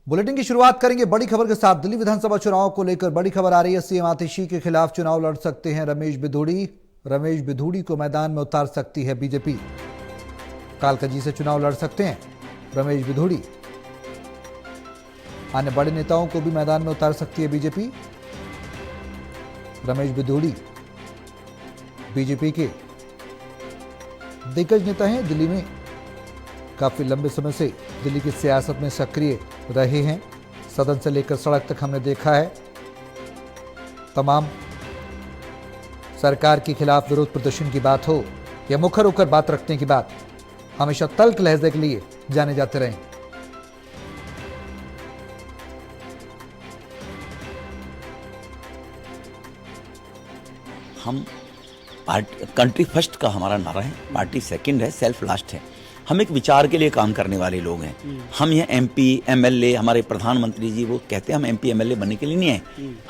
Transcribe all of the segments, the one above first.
Bulletin की शुरुआत करेंगे बड़ी खबर के साथ। दिल्ली विधानसभा चुनाव को लेकर बड़ी खबर आ रही है। सीएम आतिशी के खिलाफ चुनाव लड़ सकते हैं रमेश बिधूड़ी। रमेश बिधूड़ी को मैदान में उतार सकती है बीजेपी। कालकाजी से चुनाव लड़ सकते हैं रमेश बिधूड़ी। अन्य बड़े नेताओं को भी मैदान में उतार सकती है बीजेपी। रमेश बिधूड़ी बीजेपी के दिग्गज नेता हैं। दिल्ली में काफी लंबे समय से दिल्ली की सियासत में सक्रिय रहे हैं। सदन से लेकर सड़क तक हमने देखा है। तमाम सरकार के खिलाफ विरोध प्रदर्शन की बात हो या मुखर होकर बात रखने की बात, हमेशा तल्ख लहजे के लिए जाने जाते रहे। हम पार्टी कंट्री फर्स्ट का हमारा नारा है, पार्टी सेकंड है, सेल्फ लास्ट है। हम एक विचार के लिए काम करने वाले लोग हैं। हम ये एमपी एमएलए, हमारे प्रधानमंत्री जी वो कहते हैं हम एमपी एमएलए बनने के लिए नहीं है,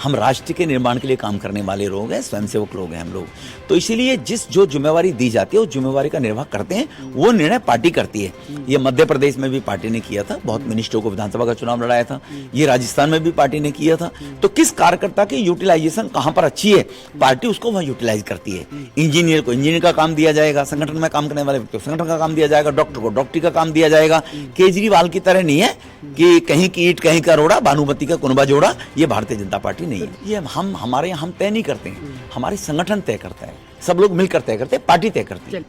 हम राष्ट्र के निर्माण के लिए काम करने वाले लोग हैं, स्वयंसेवक लोग हैं हम लोग। तो इसीलिए जो जिम्मेवारी दी जाती है उस जिम्मेवारी का निर्वाह करते हैं, वो निर्णय पार्टी करती है। ये मध्य प्रदेश में भी पार्टी ने किया था, बहुत मिनिस्टरों को विधानसभा का चुनाव लड़ाया था। ये राजस्थान में भी पार्टी ने किया था। तो किस कार्यकर्ता की यूटिलाइजेशन कहां पर अच्छी है, पार्टी उसको वहां यूटिलाइज करती है। इंजीनियर को इंजीनियर का काम दिया जाएगा, संगठन में काम करने वाले व्यक्ति को संगठन का काम दिया जाएगा, डॉक्टर को डॉक्टरी का काम दिया जाएगा। केजरीवाल की तरह नहीं है कि कहीं की ईंट कहीं का रोड़ा, भानुमति का कुनबा जोड़ा। ये भारतीय जनता पार्टी नहीं है। ये हमारे हम तय नहीं करते हैं, हमारे संगठन तय करता है। सब लोग मिलकर तय करते हैं, पार्टी तय करती है।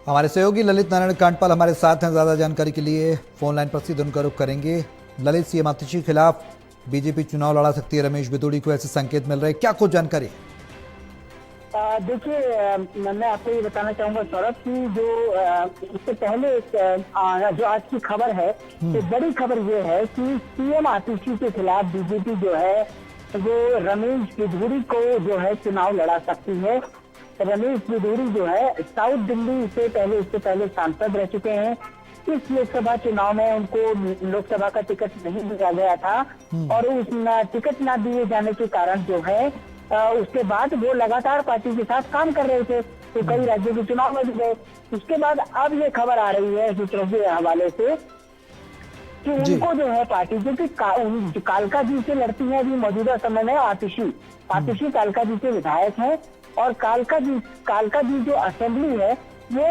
हमारे सहयोगी ललित नारायण कांडपाल हमारे साथ हैं। ज्यादा जानकारी के लिए फोन लाइन पर सीधे उनका रुख करेंगे। ललित, सीएम आतिशी के खिलाफ बीजेपी चुनाव लड़ा सकती है रमेश बिधूड़ी को, ऐसे संकेत मिल रहे हैं, क्या कुछ जानकारी? देखिए, मैं आपको ये बताना चाहूंगा सौरभ की जो इससे पहले जो आज की खबर है, तो बड़ी खबर ये है कि सीएम आतिशी के खिलाफ बीजेपी जो है वो रमेश बिधूड़ी को जो है चुनाव लड़ा सकती है। रमेश बिधूड़ी जो है साउथ दिल्ली से इससे पहले सांसद रह चुके हैं। इस लोकसभा चुनाव में उनको लोकसभा का टिकट नहीं दिया गया था और उस टिकट न दिए जाने के कारण जो है उसके बाद वो लगातार पार्टी के साथ काम कर रहे थे, तो कई राज्यों के चुनाव में भी गए। उसके बाद अब ये खबर आ रही है सूत्रों के हवाले से कि उनको जो है पार्टी जो कालका जी से लड़ती है अभी मौजूदा समय में आतिशी कालका जी से विधायक है और कालका जी जो असेंबली है वो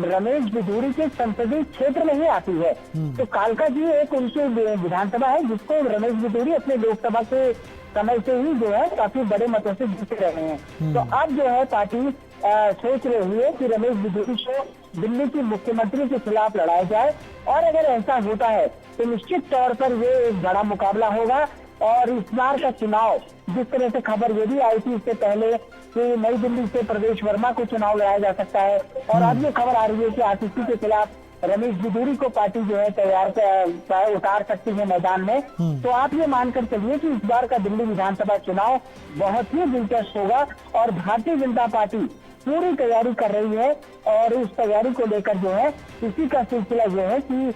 रमेश बिधूड़ी के संसदीय क्षेत्र में ही आती है। तो कालका जी एक उनकी विधानसभा है जिसको रमेश बिधूड़ी अपने लोकसभा के समय से ही जो है काफी बड़े मतों से जीते रहे हैं। तो अब जो है पार्टी सोच रही है कि रमेश बिधूड़ी को दिल्ली की मुख्यमंत्री के खिलाफ लड़ाया जाए और अगर ऐसा होता है तो निश्चित तौर पर ये एक बड़ा मुकाबला होगा। और इस बार का चुनाव, जिस तरह से खबर ये भी आई थी इससे पहले कि नई दिल्ली से प्रदेश वर्मा को चुनाव लड़ाया जा सकता है, और अब ये खबर आ रही है कि आतिशी के खिलाफ रमेश बिधूड़ी को पार्टी जो है उतार सकती है मैदान में। तो आप ये मानकर चलिए कि इस बार का दिल्ली विधानसभा चुनाव बहुत ही दिलचस्प होगा और भारतीय जनता पार्टी पूरी तैयारी कर रही है और उस तैयारी को लेकर जो है इसी का सिलसिला जो है कि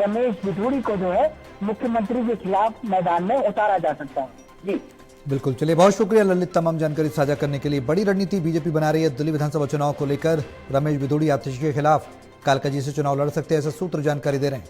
रमेश बिधूड़ी को जो है मुख्यमंत्री के खिलाफ मैदान में उतारा जा सकता है। जी बिल्कुल, चलिए बहुत शुक्रिया ललित तमाम जानकारी साझा करने के लिए। बड़ी रणनीति बीजेपी बना रही है दिल्ली विधानसभा चुनाव को लेकर। रमेश बिधूड़ी आतिशी के खिलाफ कालकाजी से चुनाव लड़ सकते हैं, ऐसे सूत्र जानकारी दे रहे हैं।